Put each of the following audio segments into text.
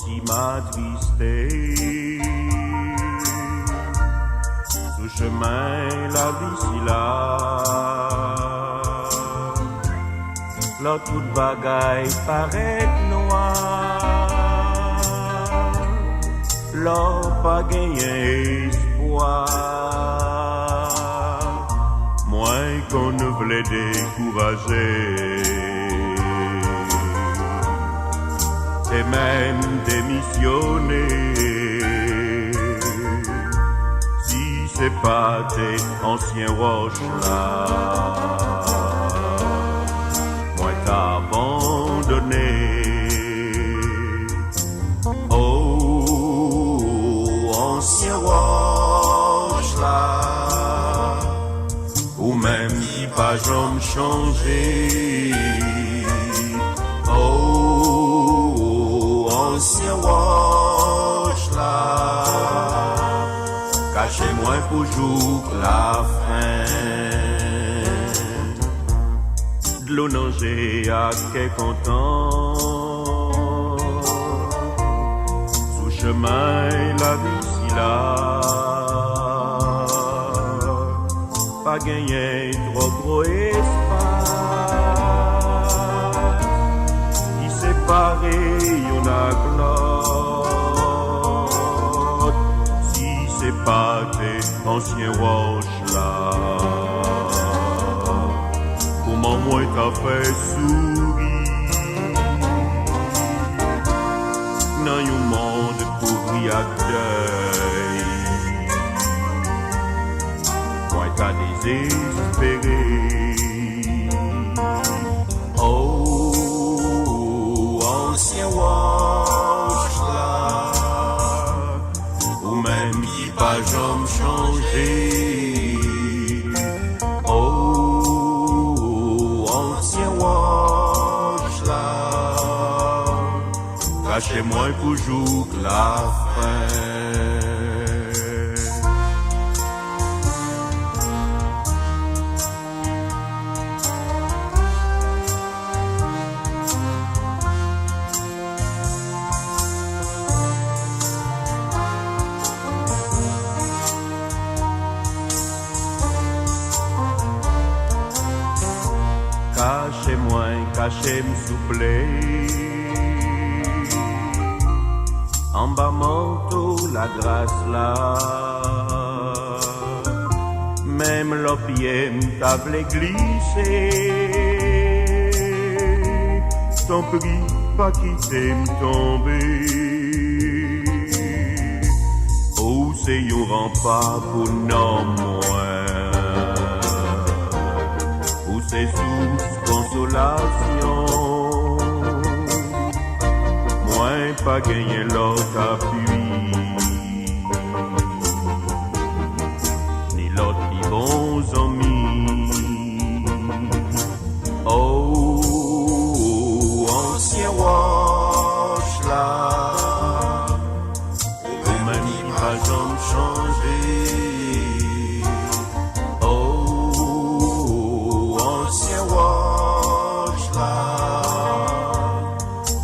si m'attristé. Sous chemin la vie si là, là toute bagaille paraît noire, là pas gagné espoir, moins qu'on ne voulait décourager. Et même démissionner, si c'est pas tes anciens roches là, moi t'abandonné. Oh, anciens roches là, ou même qui pas jamais changé. Ancien roche là, cachez-moi pour jour la fin. De l'eau nager à quel content, sous chemin la vie si là, pas gagné trop gros espace, qui séparé y'en a clotte, si c'est pas tes anciens roches là, comment moi t'as fait sourire dans un monde couvri à deuil, moi t'as désespéré. Oh, ancien roche là, ou même qui pas jamais changé. Oh, ancien roche là, cachez-moi pour jour la fin. Cachez-moi, cachez-moi souffler. En bas manteau, la grâce là. Même l'opium t'avait glissé. T'en prie, pas quitter m'tomber. Oh, c'est un rempart pour non moins. Où c'est source consolation, moins pas gagner l'autre appui, ni l'autre qui bons amis. Oh, ancien roche là, ou même qui pas jamais changé.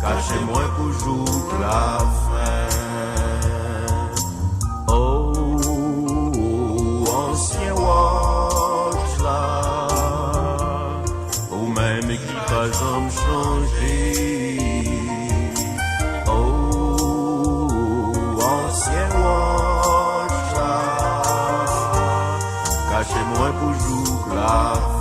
Cachez-moi pour jour la fin. Oh, ancien roche là, ou même qui pas jamais changé. Oh, ancien roche là, cachez-moi pour jour la fin.